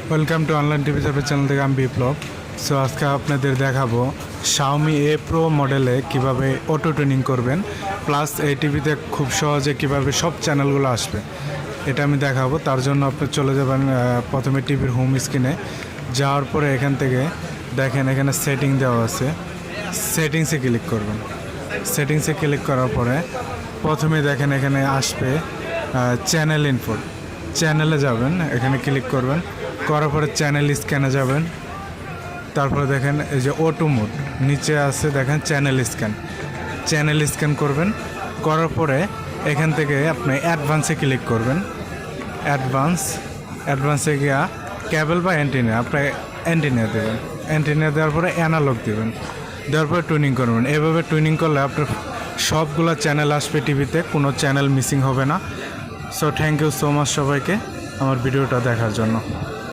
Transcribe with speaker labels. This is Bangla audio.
Speaker 1: Welcome to online TV service channel থেকে আমি বিপ্লব। সো আজকে আপনাদের দেখাবো Xiaomi A Pro মডেলে কিভাবে অটো টুনিং করবেন, প্লাস এই টিভিতে খুব সহজে কিভাবে সব চ্যানেলগুলো আসবে এটা আমি দেখাবো। তার জন্য আপনি চলে যাবেন প্রথমে টিভির হোম স্ক্রিনে, যাওয়ার পরে এখান থেকে দেখেন এখানে সেটিং দেওয়া আছে, সেটিংসে ক্লিক করবেন। সেটিংসে ক্লিক করার পরে প্রথমে দেখেন এখানে আসবে চ্যানেল ইনফো, চ্যানেলে যাবেন, এখানে ক্লিক করবেন, করার পরে চ্যানেল স্ক্যানে যাবেন। তারপরে দেখেন এই যে অটো মোড নিচে আছে, দেখেন চ্যানেল স্ক্যান, চ্যানেল স্ক্যান করবেন। করার পরে এখান থেকে আপনি অ্যাডভান্সে ক্লিক করবেন। অ্যাডভান্সে গিয়া কেবল বা অ্যান্টিনা, আপনি অ্যান্টিনা দেবেন। অ্যান্টিনা দেওয়ার পরে অ্যানালগ দেবেন, দেওয়ার পরে টুনিং করবেন। এভাবে টুনিং করলে আপনার সবগুলো চ্যানেল আসবে টিভিতে, কোনো চ্যানেল মিসিং হবে না। So thank you so much সবাইকে আমার ভিডিওটা দেখার জন্য।